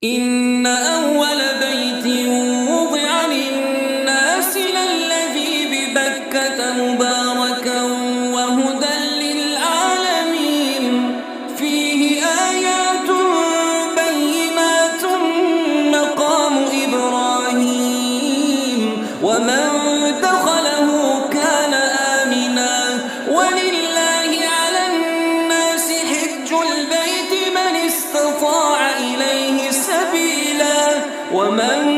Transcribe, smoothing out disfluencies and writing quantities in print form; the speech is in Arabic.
إن أول بيت وضع للناس للذي ببكة مباركا وهدى للعالمين فيه آيات بينات مقام إبراهيم ومن دخله كان آمنا ولله على الناس حج البيت من استطاع إليه سبيلا ومن